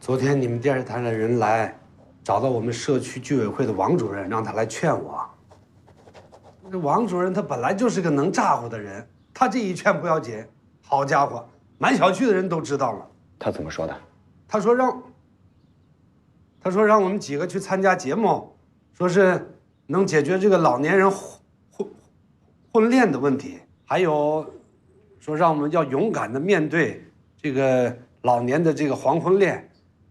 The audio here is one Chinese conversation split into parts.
昨天你们电视台的人来，找到我们社区居委会的王主任，让他来劝我。这王主任他本来就是个能咋呼的人，他这一劝不要紧，好家伙，满小区的人都知道了。他怎么说的？他说让我们几个去参加节目，说是能解决这个老年人婚恋的问题，还有说让我们要勇敢的面对这个老年的这个黄昏恋，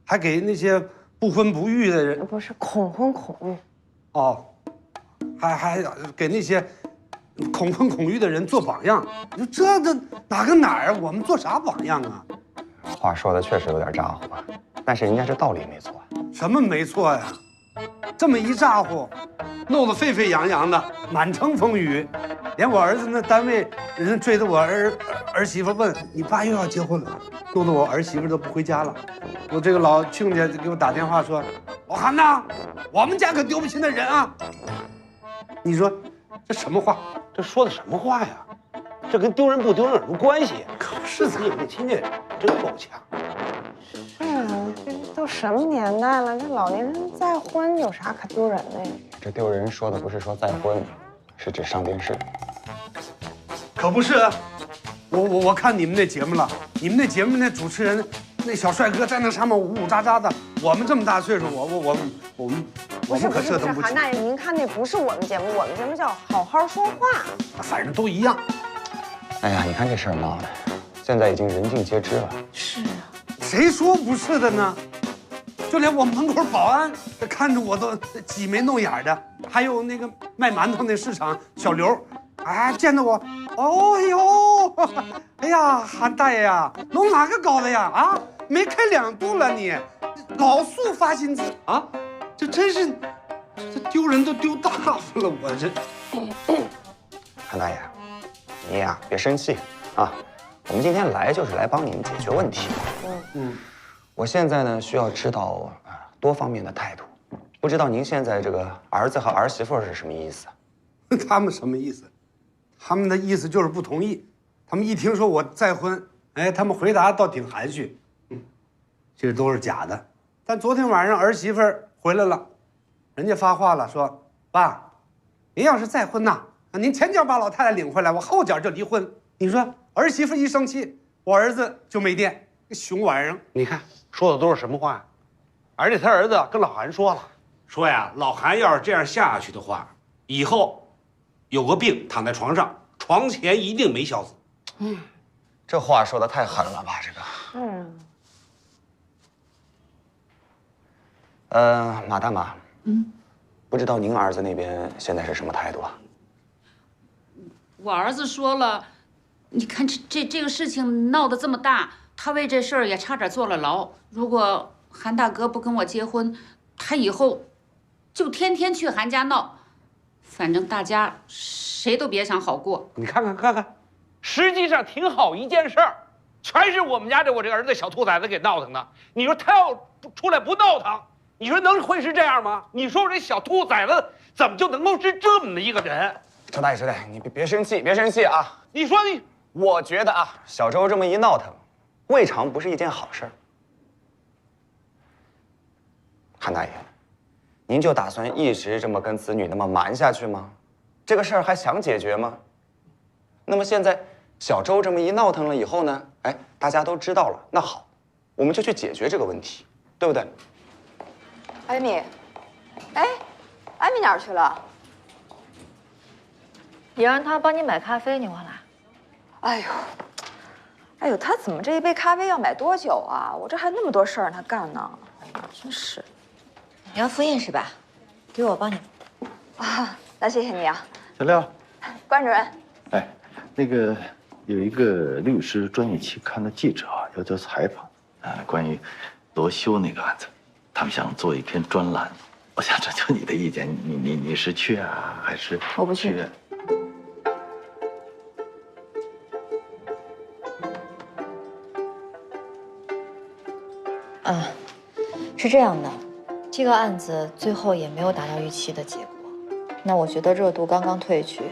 还给那些不婚不育的人，不是恐婚恐育，哦，还给那些恐婚恐育的人做榜样。你说这哪跟哪儿啊？我们做啥榜样啊？话说的确实有点咋呼，但是人家这道理没错。什么没错呀？这么一咋呼，弄得沸沸扬扬的，满城风雨，连我儿子那单位人追着我儿媳妇问你爸又要结婚了，弄得我儿媳妇都不回家了。我这个老亲家给我打电话说，老韩呐，我们家可丢不起那人啊。你说这什么话？这说的什么话呀？这跟丢人不丢人有什么关系？可不是你们这亲戚真够呛。是啊，这都什么年代了，这老年人再婚有啥可丢人的呀？这丢人说的不是说再婚，是指上电视。可不是，我看你们那节目了，你们那节目那主持人那小帅哥在那上面呜呜喳喳的，我们这么大岁数，我们可折腾不起。韩大爷，您看那不是我们节目，我们节目叫好好说话。反正都一样。哎呀，你看这事儿闹的，现在已经人尽皆知了。是啊，谁说不是的呢？就连我门口保安看着我都挤眉弄眼的，还有那个卖馒头那市场小刘，哎，见到我，哦呦，哎呀，韩大爷呀，弄哪个高的呀？啊，没开2度了你，老速发薪资啊，这真是，这丢人都丢大发了，我这。韩大爷，你呀别生气啊，我们今天来就是来帮你们解决问题。我现在呢需要知道多方面的态度，不知道您现在这个儿子和儿媳妇是什么意思？他们什么意思？他们的意思就是不同意。他们一听说我再婚，哎，他们回答倒挺含蓄，其实都是假的。但昨天晚上儿媳妇回来了，人家发话了，说：“爸，您要是再婚呐，您前脚把老太太领回来，我后脚就离婚。”你说儿媳妇一生气，我儿子就没电，熊玩意儿。你看说的都是什么话呀？而且他儿子跟老韩说了，说呀，老韩要是这样下去的话，以后有个病躺在床上，床前一定没孝子。这话说的太狠了吧？这个。马大妈，不知道您儿子那边现在是什么态度啊？我儿子说了，你看这个事情闹得这么大，他为这事儿也差点坐了牢。如果韩大哥不跟我结婚，他以后就天天去韩家闹，反正大家谁都别想好过。你看看，实际上挺好一件事儿，全是我们家我这个儿子小兔崽子给闹腾的。你说他要出来不闹腾，你说会是这样吗？你说我这小兔崽子怎么就能够是这么的一个人？周大爷，你别生气，别生气啊！你说你，我觉得啊，小周这么一闹腾，未尝不是一件好事儿。韩大爷，您就打算一直这么跟子女那么瞒下去吗？这个事儿还想解决吗？那么现在小周这么一闹腾了以后呢，哎，大家都知道了，那好，我们就去解决这个问题，对不对？艾米，哎，艾米哪儿去了？你让他帮你买咖啡，你忘了？哎呦，他怎么这一杯咖啡要买多久啊？我这还那么多事儿让他干呢。哎呀，真是。你要复印是吧？给我帮你。啊，那谢谢你啊，小廖。关主任。哎，那个有一个律师专业期刊的记者啊，要求采访，关于罗修那个案子，他们想做一篇专栏。我想征求你的意见，你是去啊，还是？我不去。是这样的，这个案子最后也没有达到预期的结果。那我觉得热度刚刚退去，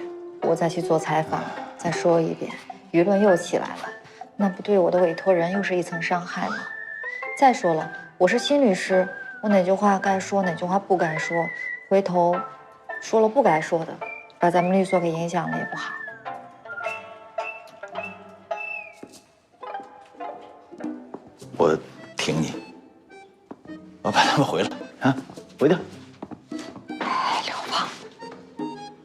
我再去做采访，再说一遍，舆论又起来了，那不对我的委托人又是一层伤害吗？再说了，我是新律师，我哪句话该说，哪句话不该说，回头说了不该说的，把咱们律所给影响了也不好。我挺你，我把他们回了啊，回掉。哎，刘胖，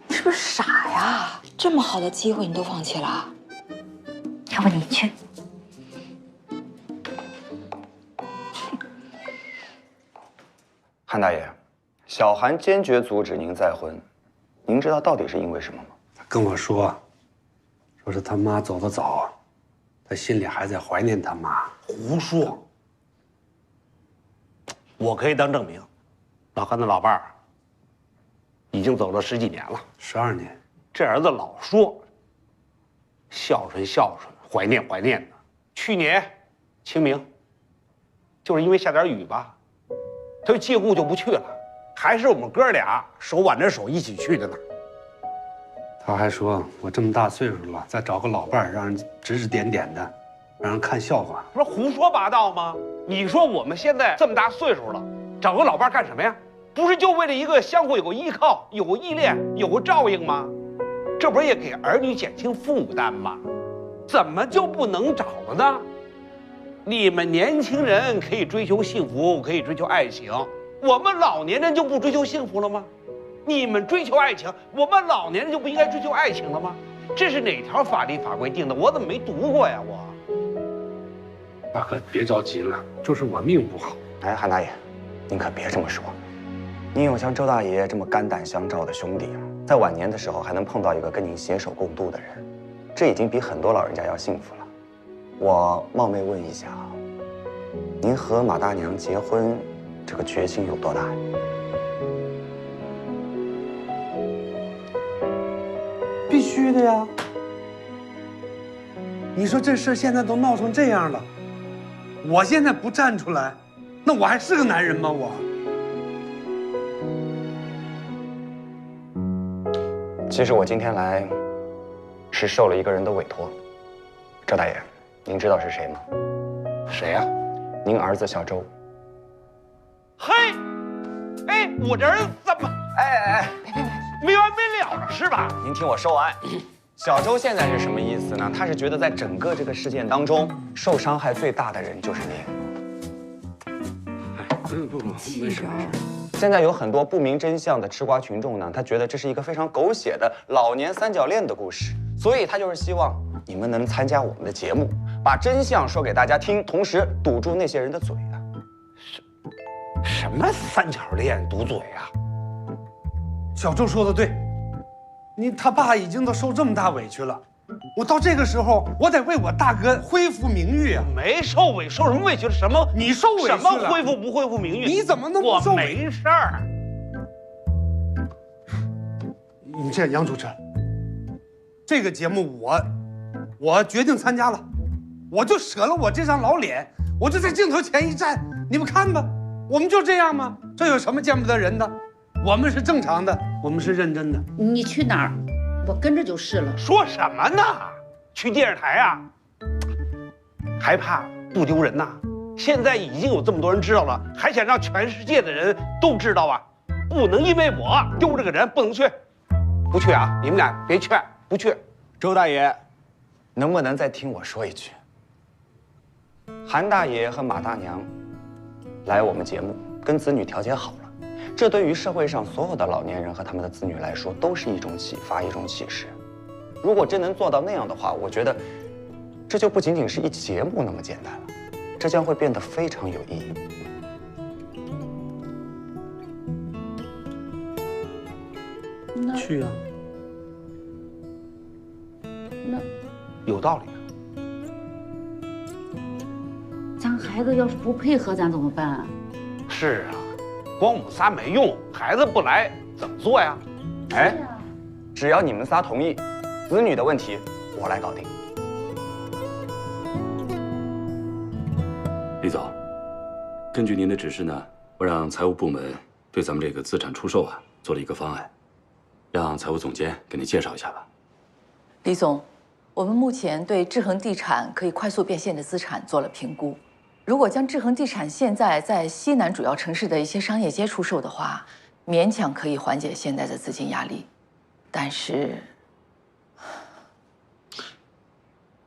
你是不是傻呀？这么好的机会你都放弃了？要不你去？韩大爷，小韩坚决阻止您再婚，您知道到底是因为什么吗？他跟我说是他妈走得早，他心里还在怀念他妈。胡说！我可以当证明，老韩的老伴儿已经走了10几年了，12年。这儿子老说孝顺孝顺，怀念怀念的。去年清明，就是因为下点雨吧，他就借故就不去了，还是我们哥俩手挽着手一起去的呢。他还说我这么大岁数了，再找个老伴儿，让人指指点点的，让人看笑话。不是胡说八道吗？你说我们现在这么大岁数了，找个老伴儿干什么呀？不是就为了一个相互有个依靠、有个依恋、有个照应吗？这不是也给儿女减轻负担吗？怎么就不能找了呢？你们年轻人可以追求幸福，可以追求爱情，我们老年人就不追求幸福了吗？你们追求爱情，我们老年人就不应该追求爱情了吗？这是哪条法律法规定的？我怎么没读过呀？我。大哥，别着急了，就是我命不好。哎，韩大爷，您可别这么说。您有像周大爷这么肝胆相照的兄弟，在晚年的时候还能碰到一个跟您携手共度的人，这已经比很多老人家要幸福了。我冒昧问一下啊，您和马大娘结婚，这个决心有多大呀？必须的呀！你说这事现在都闹成这样了，我现在不站出来，那我还是个男人吗？我。其实我今天来，是受了一个人的委托。周大爷，您知道是谁吗？谁呀？您儿子小周。嘿，哎，我这儿子怎么？哎，没完没了了是吧？您听我说完。小周现在是什么意思呢？他是觉得在整个这个事件当中，受伤害最大的人就是您。不，没事。现在有很多不明真相的吃瓜群众呢，他觉得这是一个非常狗血的老年三角恋的故事，所以他就是希望你们能参加我们的节目，把真相说给大家听，同时堵住那些人的嘴的。什么三角恋堵嘴啊？小周说的对，他爸已经都受这么大委屈了，我到这个时候，我得为我大哥恢复名誉啊！没受委，受什么委屈了？什么？你受委屈了？什么恢复不恢复名誉？你怎么能不受委屈？我没事儿。你这样，杨主持，这个节目我决定参加了，我就舍了我这张老脸，我就在镜头前一站，你们看吧，我们就这样吗？这有什么见不得人的？我们是正常的，我们是认真的。你去哪儿？我跟着就是了。说什么呢？去电视台啊？还怕不丢人呐？现在已经有这么多人知道了，还想让全世界的人都知道啊？不能因为我丢这个人不能去，不去啊！你们俩别劝，不去。周大爷，能不能再听我说一句？韩大爷和马大娘来我们节目，跟子女调解好了。这对于社会上所有的老年人和他们的子女来说，都是一种启发，一种启示。如果真能做到那样的话，我觉得这就不仅仅是一节目那么简单了，这将会变得非常有意义。去啊！那有道理啊。咱孩子要是不配合，咱怎么办啊？是啊，光我们仨没用，孩子不来怎么做呀？哎，只要你们仨同意，子女的问题我来搞定。李总，根据您的指示呢，我让财务部门对咱们这个资产出售啊做了一个方案，让财务总监给您介绍一下吧。李总，我们目前对志恒地产可以快速变现的资产做了评估，如果将志恒地产现在在西南主要城市的一些商业街出售的话，勉强可以缓解现在的资金压力。但是，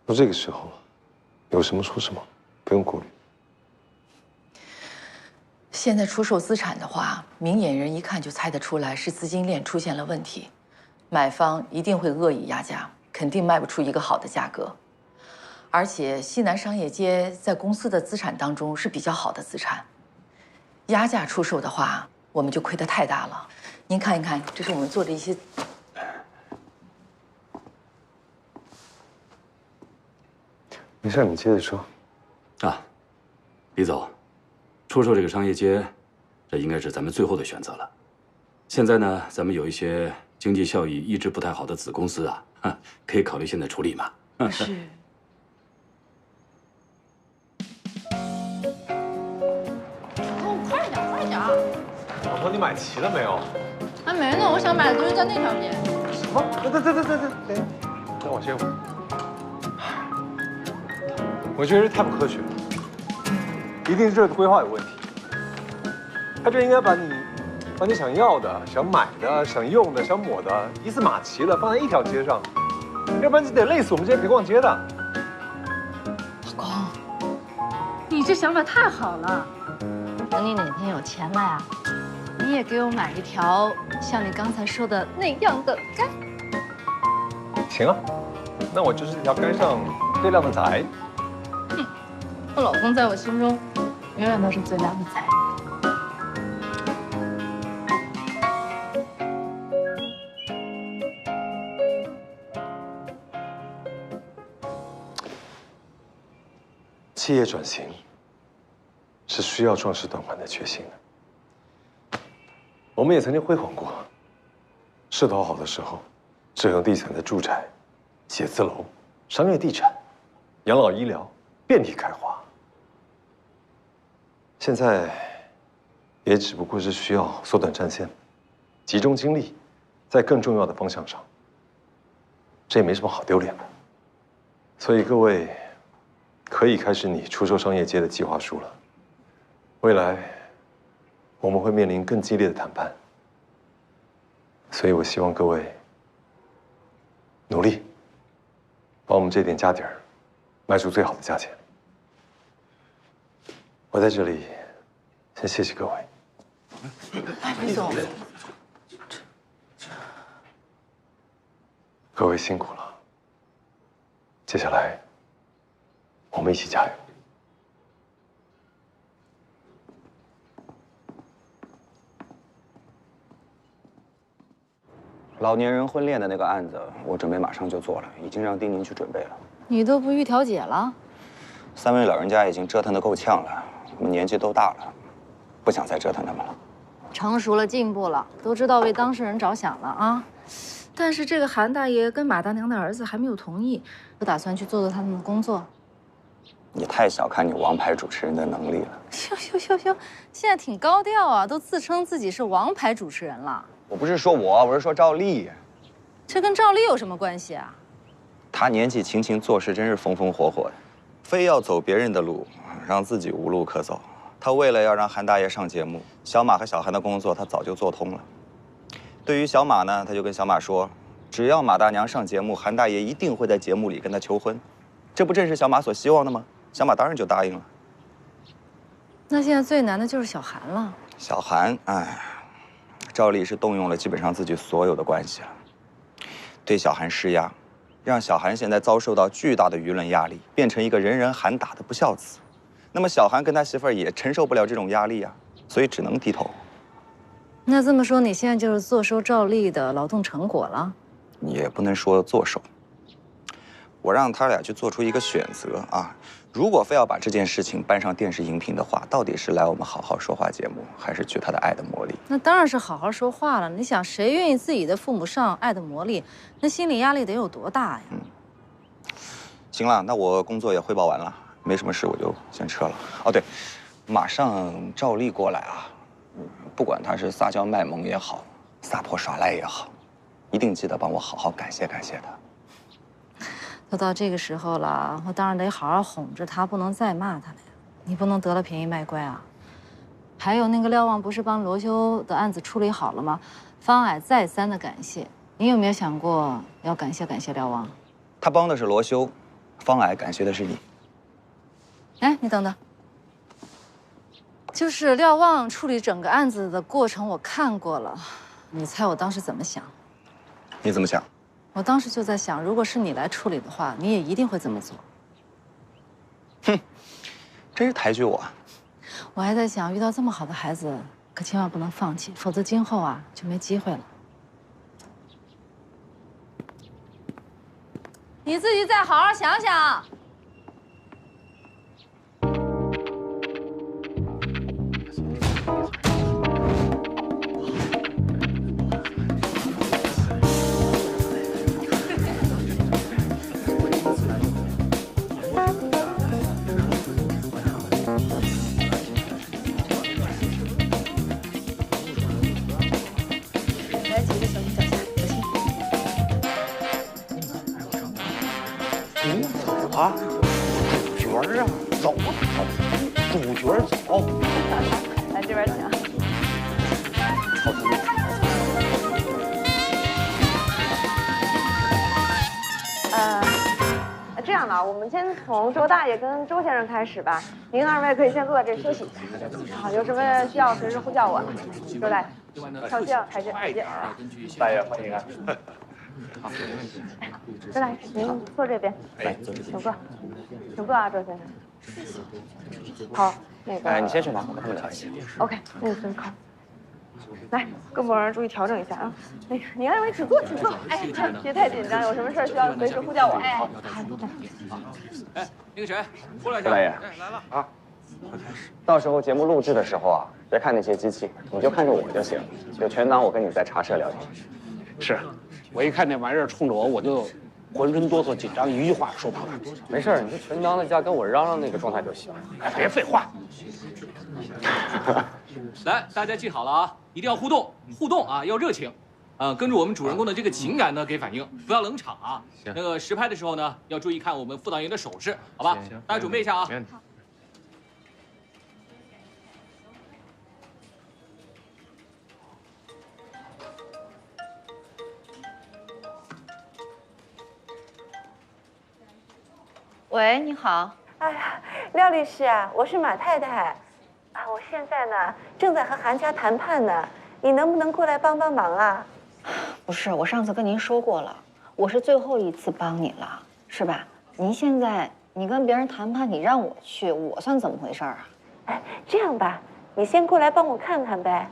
都这个时候了，有什么说什么，不用顾虑。现在出售资产的话，明眼人一看就猜得出来是资金链出现了问题，买方一定会恶意压价，肯定卖不出一个好的价格。而且西南商业街在公司的资产当中是比较好的资产，压价出售的话，我们就亏得太大了。您看一看，这是我们做的一些。没事，你接着说。啊，李总，出售这个商业街，这应该是咱们最后的选择了。现在呢，咱们有一些经济效益一直不太好的子公司啊，可以考虑现在处理嘛。是。快点，快点！老婆，你买齐了没有？还没呢，我想买的东西在那条街。什么？等，让我歇会儿。我觉得这太不科学了，一定是这个规划有问题。他就应该把你想要的、想买的、想用的、想抹的，一次码齐了，放在一条街上，要不然就得累死我们这些陪逛街的。老公，你这想法太好了。等你哪天有钱了呀，你也给我买一条像你刚才说的那样的街。行啊，那我就是这条街上最靓的仔。我老公在我心中永远都是最靓的仔。企业转型是需要壮士断腕的决心的。我们也曾经辉煌过，势头好的时候，志恒地产的住宅、写字楼、商业地产、养老医疗遍地开花。现在也只不过是需要缩短战线，集中精力在更重要的方向上。这也没什么好丢脸的。所以各位可以开始你出售商业街的计划书了。未来我们会面临更激烈的谈判，所以我希望各位努力把我们这点家底儿卖出最好的价钱。我在这里先谢谢各位。李总，各位辛苦了。接下来我们一起加油。老年人婚恋的那个案子，我准备马上就做了，已经让丁宁去准备了。你都不预调解了？三位老人家已经折腾得够呛了，我们年纪都大了，不想再折腾他们了。成熟了，进步了，都知道为当事人着想了啊。但是这个韩大爷跟马大娘的儿子还没有同意，我打算去做他们的工作。你太小看你王牌主持人的能力了。咻，现在挺高调啊，都自称自己是王牌主持人了。我不是说我是说赵丽。这跟赵丽有什么关系啊？她年纪轻轻，做事真是风风火火的，非要走别人的路，让自己无路可走。她为了要让韩大爷上节目，小马和小韩的工作她早就做通了。对于小马呢，她就跟小马说，只要马大娘上节目，韩大爷一定会在节目里跟她求婚。这不正是小马所希望的吗？小马当然就答应了。那现在最难的就是小韩了。小韩，赵丽是动用了基本上自己所有的关系了，对小韩施压，让小韩现在遭受到巨大的舆论压力，变成一个人人喊打的不孝子。那么小韩跟他媳妇儿也承受不了这种压力啊，所以只能低头。那这么说，你现在就是坐收赵丽的劳动成果了？也不能说坐收，我让他俩去做出一个选择啊。如果非要把这件事情搬上电视荧屏的话，到底是来我们好好说话节目，还是去他的爱的魔力？那当然是好好说话了。你想，谁愿意自己的父母上爱的魔力？那心理压力得有多大呀？行了，那我工作也汇报完了，没什么事，我就先撤了。哦，对，马上赵丽过来啊，不管他是撒娇卖萌也好，撒泼耍赖也好，一定记得帮我好好感谢感谢他。都到这个时候了，我当然得好好哄着他，不能再骂他了呀。你不能得了便宜卖乖啊！还有那个廖望不是帮罗修的案子处理好了吗？方矮再三的感谢，你有没有想过要感谢廖望？他帮的是罗修，方矮感谢的是你。哎，你等等，就是廖望处理整个案子的过程我看过了，你猜我当时怎么想？你怎么想？我当时就在想，如果是你来处理的话，你也一定会这么做。哼，真是抬举我。我还在想，遇到这么好的孩子，可千万不能放弃，否则今后啊就没机会了。你自己再好好想想。啊，主角啊，走，主角走，来这边请。好主意。这样的，我们先从周大爷跟周先生开始吧。您二位可以先坐在这休息一下。好，有什么需要随时呼叫我。周大爷，跳将台阶，台阶。大爷欢迎啊。好，周大爷，您坐这边。哎，请坐，请坐啊，周先生。好，那个。你先去忙，我跟他们聊一下。OK，那你先靠。来，各部门人注意调整一下啊。那个，你二位请坐，请坐。哎，别太紧张，有什么事需要随时呼叫我。哎，好。哎，那个谁，过来一下。周大爷，来了啊。到时候节目录制的时候啊，别看那些机器，你就看着我就行，就全当我跟你在茶社聊天。是，我一看那玩意儿冲着我就浑身哆嗦，紧张，一句话说不出来。没事，你就全当在家跟我嚷嚷那个状态就行。哎，别废话。来，大家记好了啊，一定要互动，互动啊，要热情，跟着我们主人公的这个情感呢给反应，不要冷场啊。那个实拍的时候呢，要注意看我们副导演的手势，好吧？大家准备一下啊。喂，你好。哎呀，廖律师啊，我是马太太，啊，我现在呢正在和韩家谈判呢，你能不能过来帮帮忙啊？不是，我上次跟您说过了，我是最后一次帮你了，是吧？您现在你跟别人谈判，你让我去，我算怎么回事啊？哎，这样吧，你先过来帮我看看呗。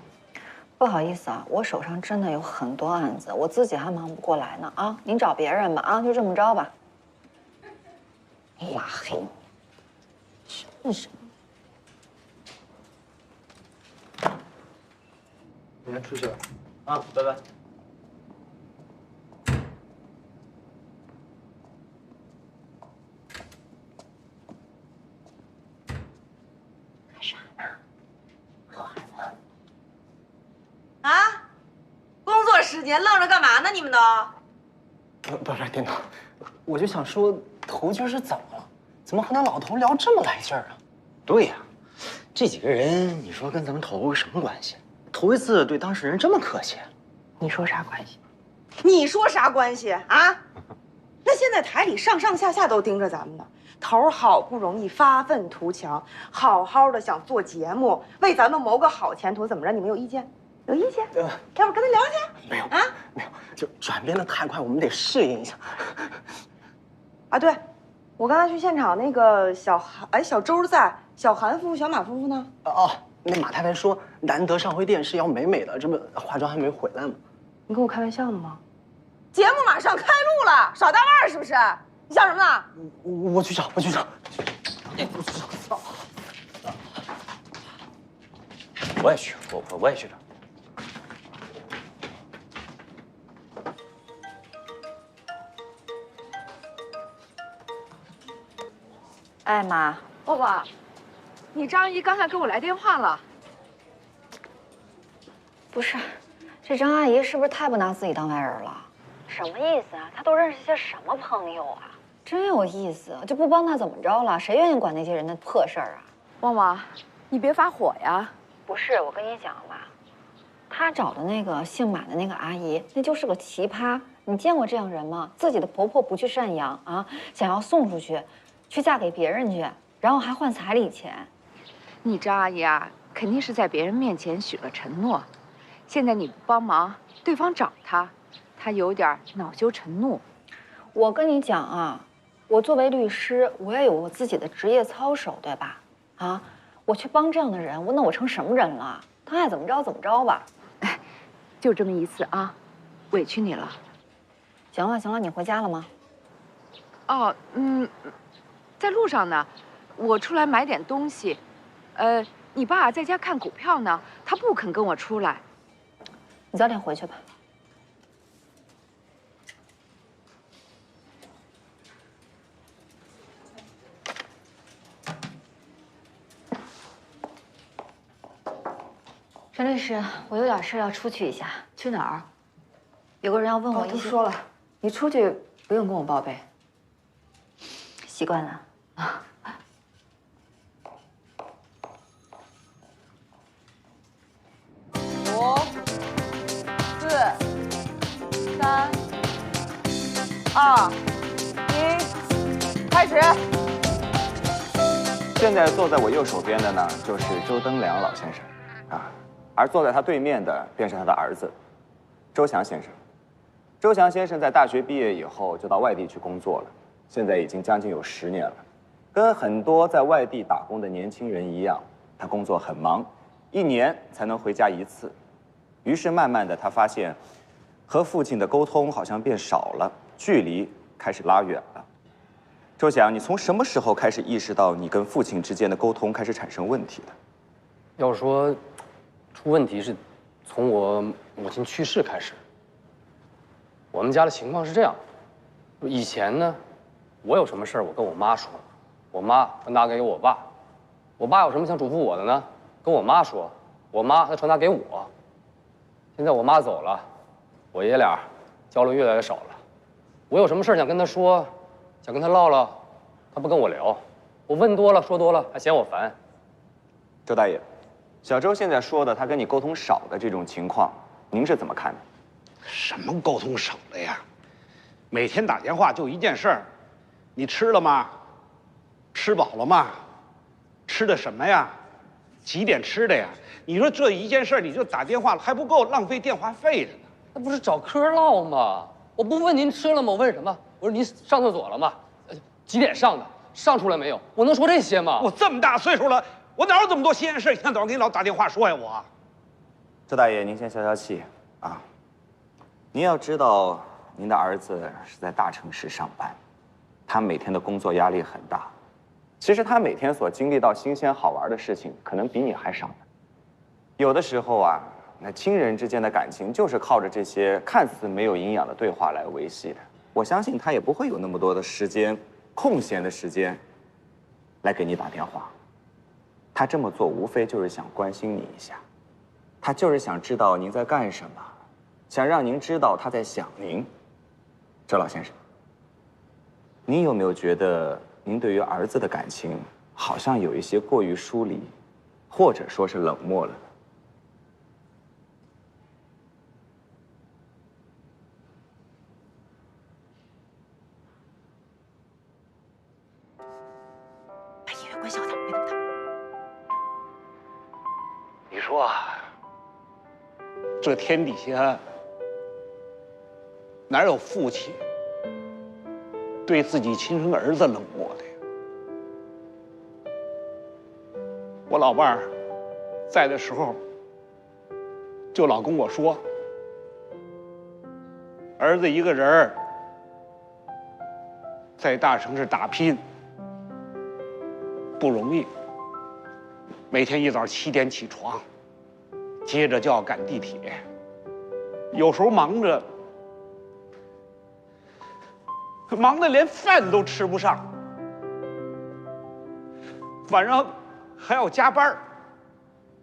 不好意思啊，我手上真的有很多案子，我自己还忙不过来呢啊！您找别人吧啊，就这么着吧。拉黑你，真是。你先出去了啊，拜拜。干啥呢？喝完了。啊！工作时间愣着干嘛呢？你们都？不是电脑，我就想说，头军是怎么了？怎么和那老头聊这么来劲儿啊？对呀，这几个人，你说跟咱们头什么关系？头一次对当事人这么客气，你说啥关系？你说啥关系啊？那现在台里上上下下都盯着咱们呢，头好不容易发愤图强，好好的想做节目，为咱们谋个好前途，怎么着？你们有意见？有意见？要不跟他聊去？没有啊，没有，就转变的太快，我们得适应一下。啊，对，我刚才去现场，那个小周在，小韩夫妇、小马夫妇呢？哦，那马太太说难得上回电视要美美的，这不化妆还没回来吗？你跟我开玩笑呢吗？节目马上开录了，耍大腕是不是？你想什么呢？我去找，我去找。我也去，我也去找。哎妈，爸爸，你张姨刚才给我来电话了。不是，这张阿姨是不是太不拿自己当外人了？什么意思啊？她都认识些什么朋友啊？真有意思，就不帮她怎么着了？谁愿意管那些人的破事儿啊？旺旺，你别发火呀。不是，我跟你讲吧，他找的那个姓马的那个阿姨，那就是个奇葩。你见过这样人吗？自己的婆婆不去赡养啊，想要送出去，去嫁给别人去，然后还换彩礼钱。你这阿姨啊，肯定是在别人面前许了承诺，现在你不帮忙，对方找她，她有点恼羞成怒。我跟你讲啊，我作为律师，我也有我自己的职业操守，对吧？啊，我去帮这样的人，那我成什么人了？他爱怎么着怎么着吧。哎，就这么一次啊，委屈你了。行了行了，你回家了吗？哦，在路上呢，我出来买点东西。你爸在家看股票呢，他不肯跟我出来。你早点回去吧。陈律师，我有点事要出去一下。去哪儿？有个人要问我都说了，你出去不用跟我报备。习惯了啊。5、4、3、2、1，开始。现在坐在我右手边的呢，就是周登良老先生，啊，而坐在他对面的便是他的儿子，周翔先生。周翔先生在大学毕业以后就到外地去工作了，现在已经将近有10年了。跟很多在外地打工的年轻人一样，他工作很忙，1年才能回家1次。于是慢慢的，他发现和父亲的沟通好像变少了，距离开始拉远了。周翔，你从什么时候开始意识到你跟父亲之间的沟通开始产生问题的？要说出问题是从我母亲去世开始。我们家的情况是这样，以前呢，我有什么事儿我跟我妈说，我妈传达给我爸，我爸有什么想嘱咐我的呢，跟我妈说，我妈再传达给我。现在我妈走了，我爷俩交流越来越少了。我有什么事儿想跟他说，想跟他唠唠，他不跟我聊。我问多了说多了，还嫌我烦。周大爷，小周现在说的他跟你沟通少的这种情况，您是怎么看的？什么沟通少了呀？每天打电话就一件事儿，你吃了吗？吃饱了吗？吃的什么呀？几点吃的呀？你说这一件事儿你就打电话了，还不够浪费电话费的呢。那不是找嗑唠吗？我不问您吃了吗？我问什么？我说您上厕所了吗？几点上的？上出来没有？我能说这些吗？我这么大岁数了，我哪有这么多新鲜事？一天到晚给你老打电话说呀我。周大爷，您先消消气啊。您要知道，您的儿子是在大城市上班，他每天的工作压力很大。其实他每天所经历到新鲜好玩的事情，可能比你还少呢。有的时候啊，那亲人之间的感情就是靠着这些看似没有营养的对话来维系的。我相信他也不会有那么多的时间，空闲的时间，来给你打电话。他这么做无非就是想关心你一下，他就是想知道您在干什么。想让您知道他在想您，周老先生，您有没有觉得您对于儿子的感情好像有一些过于疏离，或者说是冷漠了呢？把音乐关小点，别那么大。你说啊，这天底下哪有父亲对自己亲生儿子冷漠的呀？我老伴儿在的时候，就老跟我说，儿子一个人儿在大城市打拼不容易，每天一早7点起床，接着就要赶地铁，有时候忙得连饭都吃不上，晚上还要加班，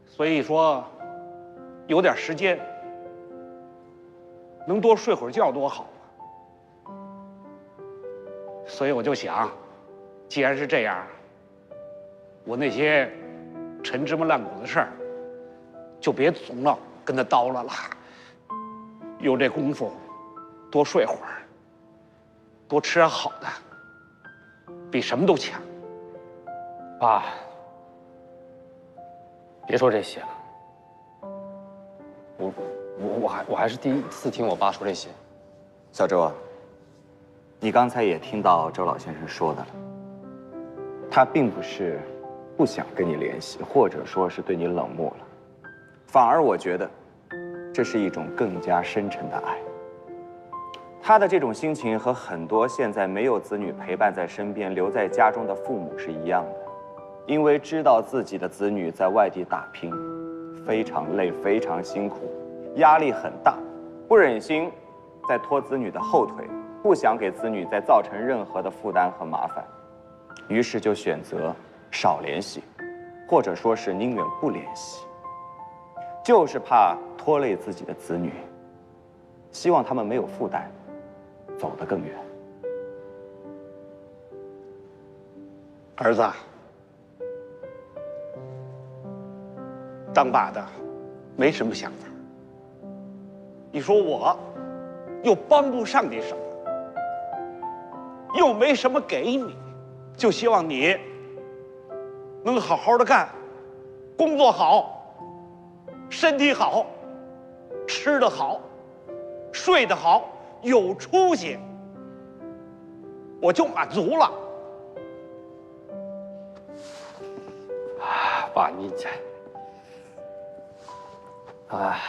所以说有点时间能多睡会儿觉多好啊！所以我就想，既然是这样，我那些陈芝麻烂谷的事儿，就别总老跟他叨唠了。有这功夫，多睡会儿，多吃点好的，比什么都强。爸，别说这些了。我还是第一次听我爸说这些。小周啊，你刚才也听到周老先生说的了，他并不是不想跟你联系，或者说是对你冷漠了，反而我觉得这是一种更加深沉的爱。他的这种心情和很多现在没有子女陪伴在身边、留在家中的父母是一样的，因为知道自己的子女在外地打拼，非常累、非常辛苦，压力很大，不忍心再拖子女的后腿，不想给子女再造成任何的负担和麻烦，于是就选择少联系，或者说是宁愿不联系，就是怕拖累自己的子女，希望他们没有负担，走得更远。儿子，当爸的没什么想法。你说我又帮不上你什么，又没什么给你，就希望你能好好的干，工作好，身体好，吃得好，睡得好，有出息，我就满足了。爸，你这，哎，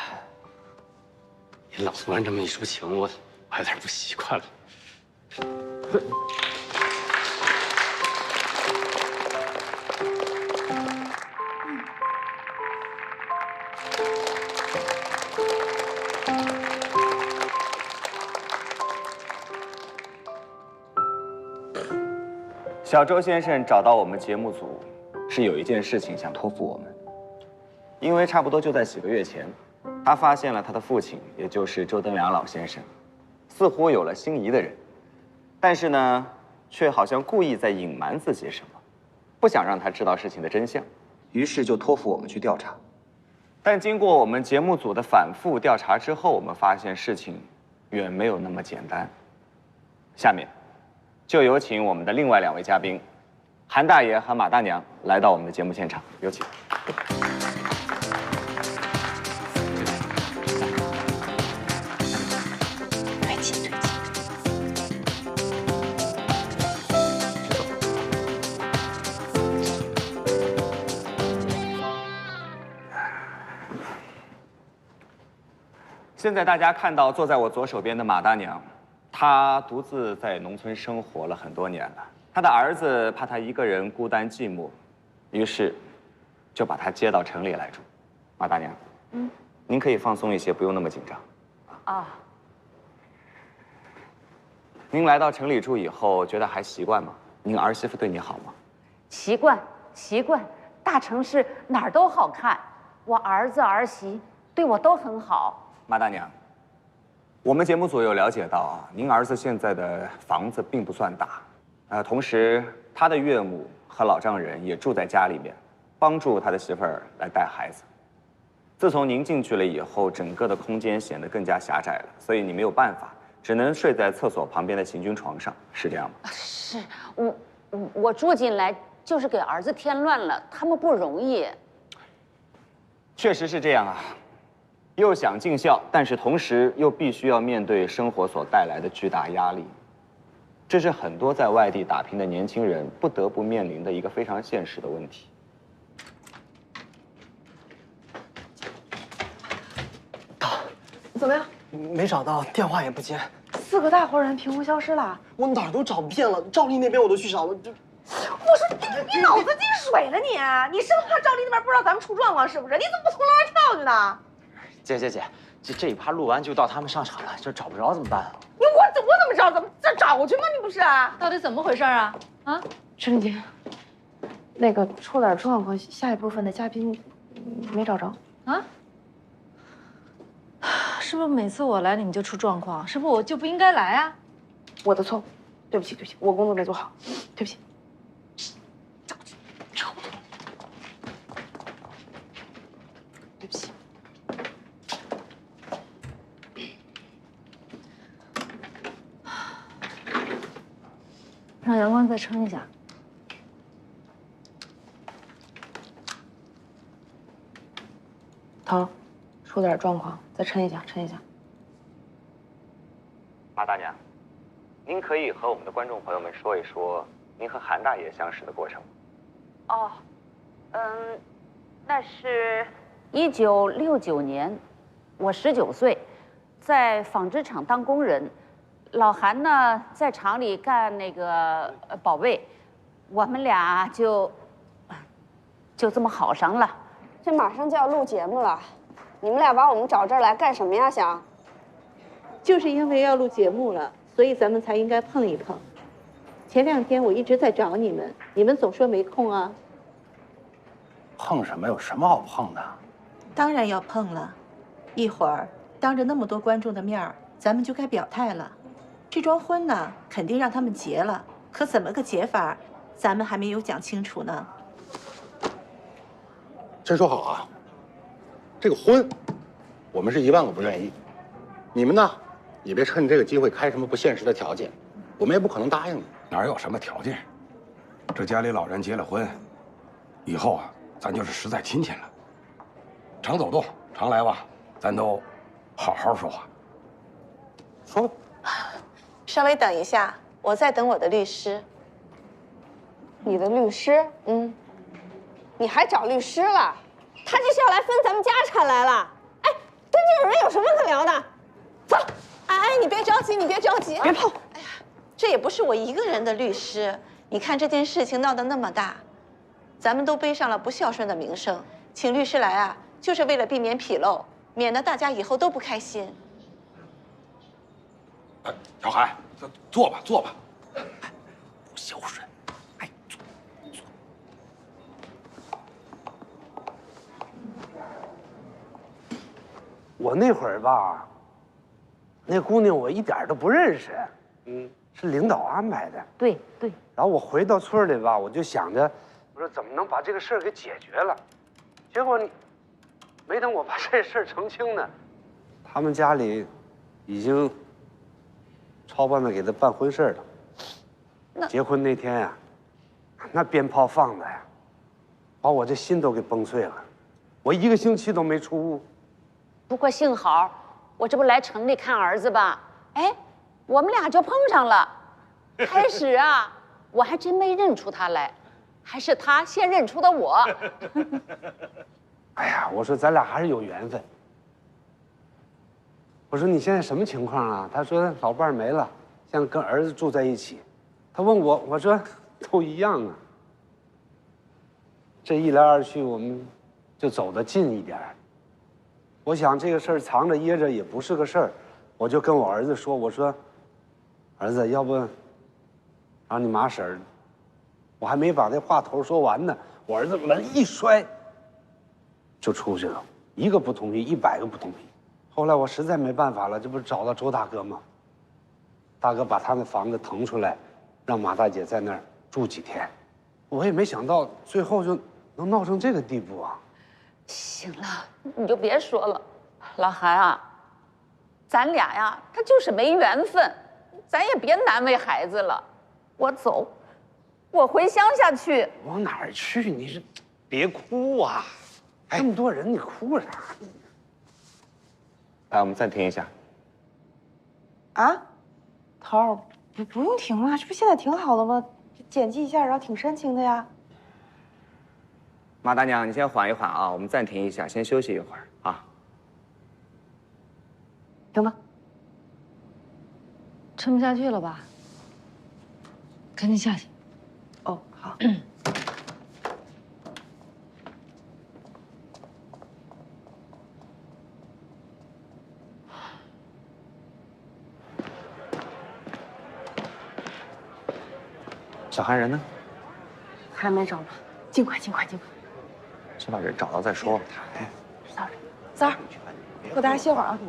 你老突然这么一说情，我有点不习惯了。小周先生找到我们节目组，是有一件事情想托付我们。因为差不多就在几个月前，他发现了他的父亲，也就是周登良老先生，似乎有了心仪的人，但是呢，却好像故意在隐瞒自己什么，不想让他知道事情的真相，于是就托付我们去调查。但经过我们节目组的反复调查之后，我们发现事情远没有那么简单。下面就有请我们的另外2位嘉宾，韩大爷和马大娘来到我们的节目现场，有请。现在大家看到坐在我左手边的马大娘，她独自在农村生活了很多年了。她的儿子怕她一个人孤单寂寞，于是就把她接到城里来住。马大娘，您可以放松一些，不用那么紧张。啊，您来到城里住以后，觉得还习惯吗？您儿媳妇对你好吗？习惯，大城市哪儿都好看，我儿子儿媳对我都很好。马大娘，我们节目组有了解到啊，您儿子现在的房子并不算大，同时他的岳母和老丈人也住在家里面，帮助他的媳妇儿来带孩子。自从您进去了以后，整个的空间显得更加狭窄了，所以你没有办法，只能睡在厕所旁边的行军床上，是这样吗？是我住进来就是给儿子添乱了，他们不容易。确实是这样啊。又想尽孝，但是同时又必须要面对生活所带来的巨大压力，这是很多在外地打拼的年轻人不得不面临的一个非常现实的问题。怎么样？没找到，电话也不接。 4个大活人凭空消失了，我哪儿都找遍了，赵丽那边我都去找了，就。我说你脑子进水了你生怕赵丽那边不知道咱们出状况是不是？你怎么不从楼上跳去呢？姐，这一趴录完就到他们上场了，这找不着怎么办啊？我怎么知道？怎么再找去吗？你不是？到底怎么回事啊？啊，陈丽姐，那个出点状况，下一部分的嘉宾没找着啊？是不是每次我来你们就出状况？是不是我就不应该来啊？我的错，对不起，我工作没做好，对不起。让阳光再撑一下。头，出点状况，再抻一下，抻一下。马大娘，您可以和我们的观众朋友们说一说您和韩大爷相识的过程。哦，那是1969年，我19岁，在纺织厂当工人。老韩呢，在厂里干那个保卫，我们俩就这么好上了。这马上就要录节目了，你们俩把我们找这儿来干什么呀？想？就是因为要录节目了，所以咱们才应该碰一碰。前2天我一直在找你们，你们总说没空啊。碰什么？有什么好碰的？当然要碰了，一会儿当着那么多观众的面儿，咱们就该表态了。这桩婚呢，肯定让他们结了，可怎么个结法，咱们还没有讲清楚呢。先说好啊，这个婚，我们是1万个不愿意。你们呢，也别趁这个机会开什么不现实的条件，我们也不可能答应你。哪有什么条件？这家里老人结了婚，以后啊，咱就是实在亲戚了。常走动，常来往，咱都好好说话。说吧。稍微等一下，我在等我的律师。你的律师？你还找律师了？他这是要来分咱们家产来了。哎，跟这种人有什么可聊的？走。哎，你别着急，你别着急，别碰。哎呀，这也不是我一个人的律师。你看这件事情闹得那么大，咱们都背上了不孝顺的名声，请律师来啊，就是为了避免纰漏，免得大家以后都不开心。小海，坐吧，坐吧。不孝顺。哎，坐。我那会儿吧，那姑娘我一点都不认识，是领导安排的。对对。然后我回到村里吧，我就想着，我说怎么能把这个事儿给解决了？结果没等我把这事儿澄清呢，他们家里已经操办的给他办婚事了。结婚那天呀，那鞭炮放的呀，把我这心都给崩碎了。我1个星期都没出屋。不过幸好，我这不来城里看儿子吧？哎，我们俩就碰上了。开始啊，我还真没认出他来，还是他先认出的我。哎呀，我说咱俩还是有缘分。我说你现在什么情况啊？他说老伴儿没了，现在跟儿子住在一起。他问我，我说都一样啊。这一来二去，我们就走得近一点。我想这个事儿藏着掖着也不是个事儿，我就跟我儿子说，我说，儿子，要不让你妈婶儿，我还没把这话头说完呢，我儿子门一摔就出去了，1个不同意，100个不同意。后来我实在没办法了，这不是找到周大哥吗？大哥把他那房子腾出来，让马大姐在那儿住几天。我也没想到最后就能闹成这个地步啊！行了，你就别说了，老韩啊，咱俩呀，他就是没缘分，咱也别难为孩子了。我走，我回乡下去。往哪儿去？你是别哭啊！这么多人，你哭啥？来，我们暂停一下。啊，头儿，不用停了，这不现在挺好的吗？剪辑一下，然后挺煽情的呀。马大娘，你先缓一缓啊，我们暂停一下，先休息一会儿啊。行吧。撑不下去了吧？赶紧下去。哦，好。小韩人呢？还没找着，尽快。先把人找到再说。三儿，给大家歇会儿啊。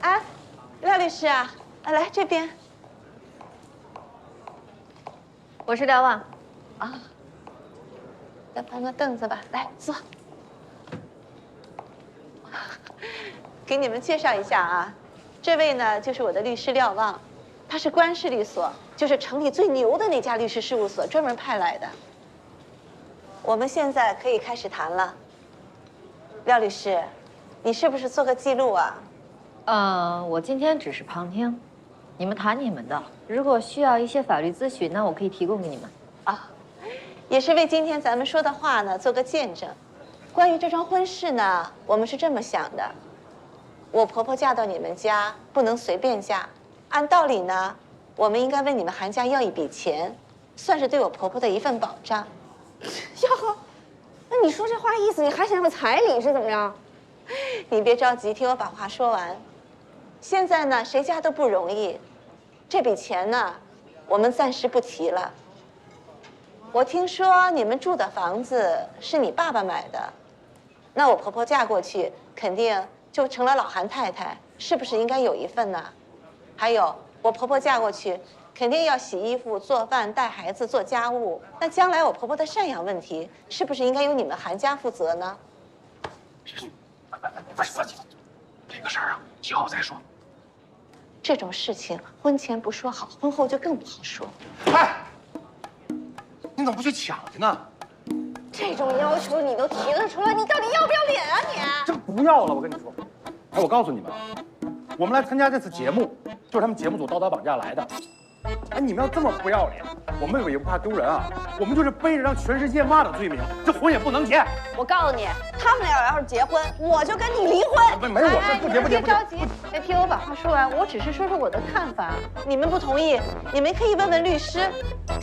哎，廖律师啊，来这边。我是廖望。啊，再搬个凳子吧，来坐。给你们介绍一下啊，这位呢就是我的律师廖望，他是官事律所，就是城里最牛的那家律师事务所专门派来的。我们现在可以开始谈了。廖律师，你是不是做个记录啊？我今天只是旁听，你们谈你们的。如果需要一些法律咨询，那我可以提供给你们。啊，也是为今天咱们说的话呢做个见证。关于这桩婚事呢，我们是这么想的：我婆婆嫁到你们家不能随便嫁，按道理呢，我们应该问你们韩家要一笔钱，算是对我婆婆的一份保障。哟呵，那你说这话意思，你还想要彩礼是怎么着？你别着急，听我把话说完。现在呢，谁家都不容易，这笔钱呢，我们暂时不提了。我听说你们住的房子是你爸爸买的，那我婆婆嫁过去，肯定就成了老韩太太，是不是应该有一份呢？还有，我婆婆嫁过去，肯定要洗衣服、做饭、带孩子、做家务。那将来我婆婆的赡养问题，是不是应该由你们韩家负责呢？快说去，这个事儿啊，今后再说。这种事情婚前不说好，婚后就更不好说。哎，你怎么不去抢去呢？这种要求你都提得出来，你到底要不要脸啊你？这不要了，我跟你说。哎，我告诉你们啊，我们来参加这次节目，就是他们节目组道德绑架来的。哎，你们要这么不要脸，我们也不怕丢人啊。我们就是背着让全世界骂的罪名，这婚也不能结。我告诉你，他们俩要是结婚，我就跟你离婚。没我事，不结不结不结。别着急，别听我把话说完，我只是说说我的看法。你们不同意，你们可以问问律师。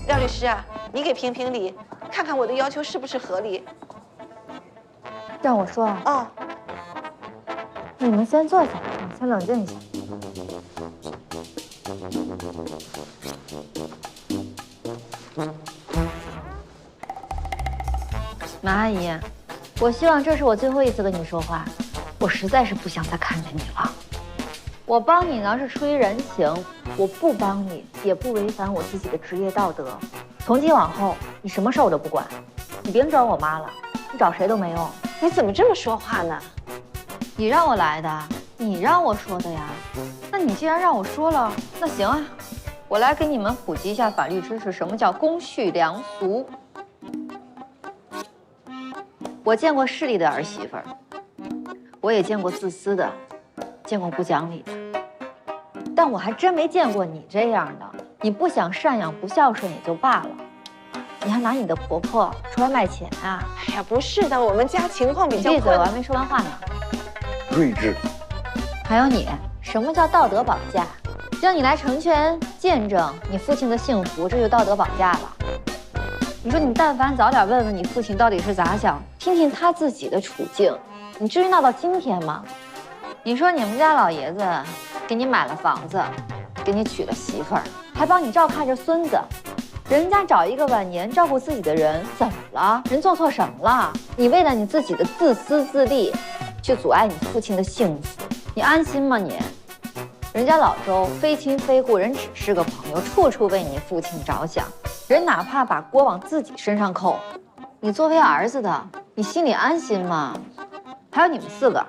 廖律师啊，你给评评理，看看我的要求是不是合理。让我说啊。啊。你们先坐下，先冷静一下。马阿姨，我希望这是我最后一次跟你说话，我实在是不想再看见你了。我帮你呢是出于人情，我不帮你也不违反我自己的职业道德。从今往后，你什么事我都不管，你别找我妈了，你找谁都没用。你怎么这么说话呢？你让我来的，你让我说的呀。那你既然让我说了，那行啊，我来给你们普及一下法律知识，什么叫公序良俗。我见过势利的儿媳妇儿，我也见过自私的，见过不讲理的，但我还真没见过你这样的。你不想赡养、不孝顺也就罢了，你还拿你的婆婆出来卖钱啊？哎呀，不是的，我们家情况比较……闭嘴，我还没说完话呢。睿智。还有你，什么叫道德绑架？让你来成全、见证你父亲的幸福，这就道德绑架了。你说你但凡早点问问你父亲到底是咋想，听听他自己的处境，你至于闹到今天吗？你说你们家老爷子给你买了房子，给你娶了媳妇儿，还帮你照看着孙子，人家找一个晚年照顾自己的人，怎么了？人做错什么了？你为了你自己的自私自利，去阻碍你父亲的幸福，你安心吗你？人家老周非亲非故，人只是个朋友，处处为你父亲着想，人哪怕把锅往自己身上扣，你作为儿子的，你心里安心吗？还有你们4个，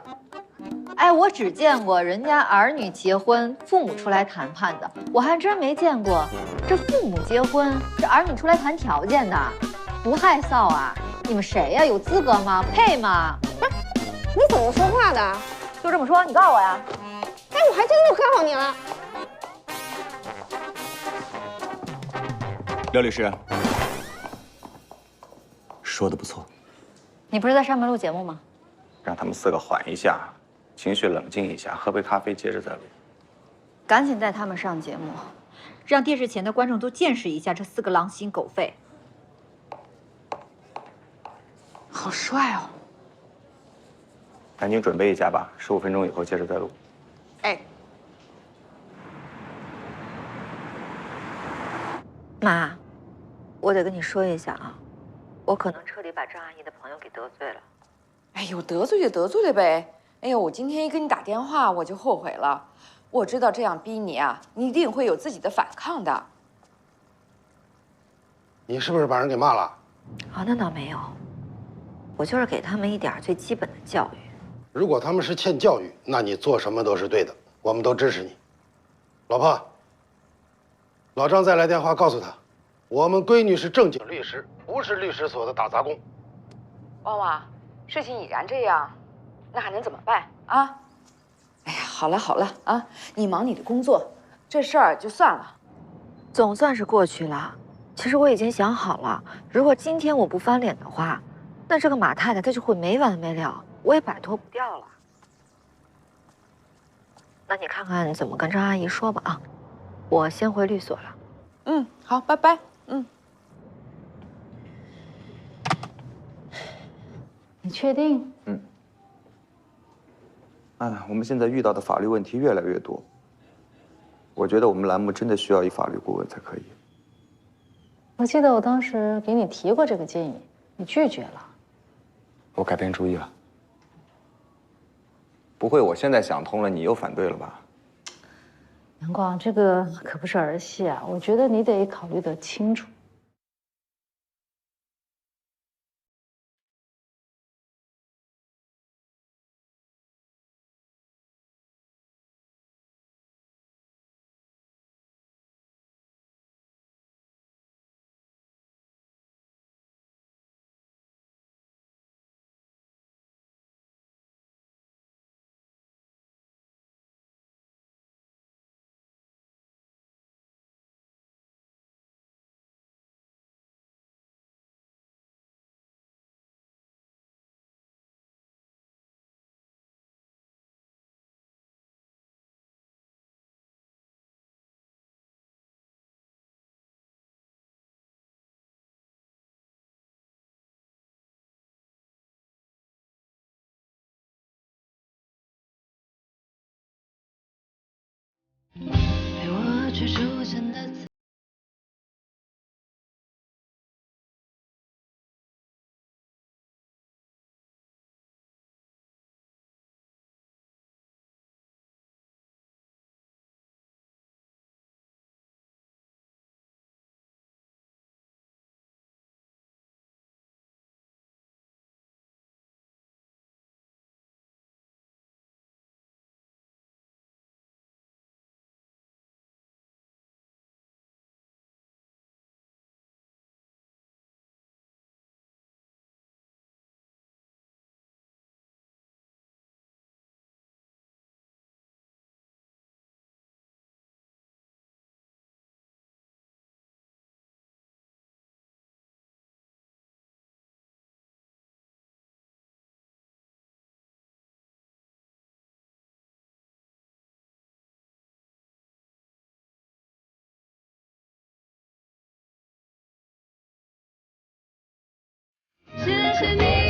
哎，我只见过人家儿女结婚，父母出来谈判的，我还真没见过这父母结婚，这儿女出来谈条件的，不害臊啊？你们谁呀？有资格吗？配吗？不是，你怎么说话的？就这么说，你告我呀？哎，我还真就告你了。廖律师，说的不错。你不是在上面录节目吗？让他们4个缓一下，情绪冷静一下，喝杯咖啡，接着再录。赶紧带他们上节目，让电视前的观众都见识一下这4个狼心狗肺。好帅哦！赶紧准备一下吧，15分钟以后接着再录。哎，妈，我得跟你说一下啊，我可能彻底把张阿姨的朋友给得罪了。哎呦，得罪就得罪了呗。哎呦，我今天一跟你打电话，我就后悔了。我知道这样逼你啊，你一定会有自己的反抗的。你是不是把人给骂了？啊，那倒没有，我就是给他们一点最基本的教育。如果他们是欠教育，那你做什么都是对的，我们都支持你。老婆，老张再来电话告诉他，我们闺女是正经律师，不是律师所的打杂工。旺旺，事情已然这样，那还能怎么办啊？哎呀，好了好了啊，你忙你的工作，这事儿就算了，总算是过去了。其实我已经想好了，如果今天我不翻脸的话，那这个马太太她就会没完没了，我也摆脱不掉了。那你看看怎么跟张阿姨说吧啊，我先回律所了。嗯，好，拜拜。嗯。你确定？嗯。我们现在遇到的法律问题越来越多，我觉得我们栏目真的需要一法律顾问才可以。我记得我当时给你提过这个建议，你拒绝了。我改变主意了。不会，我现在想通了，你又反对了吧？阳光，这个可不是儿戏啊，我觉得你得考虑得清楚。陪我去出现的谢谢你。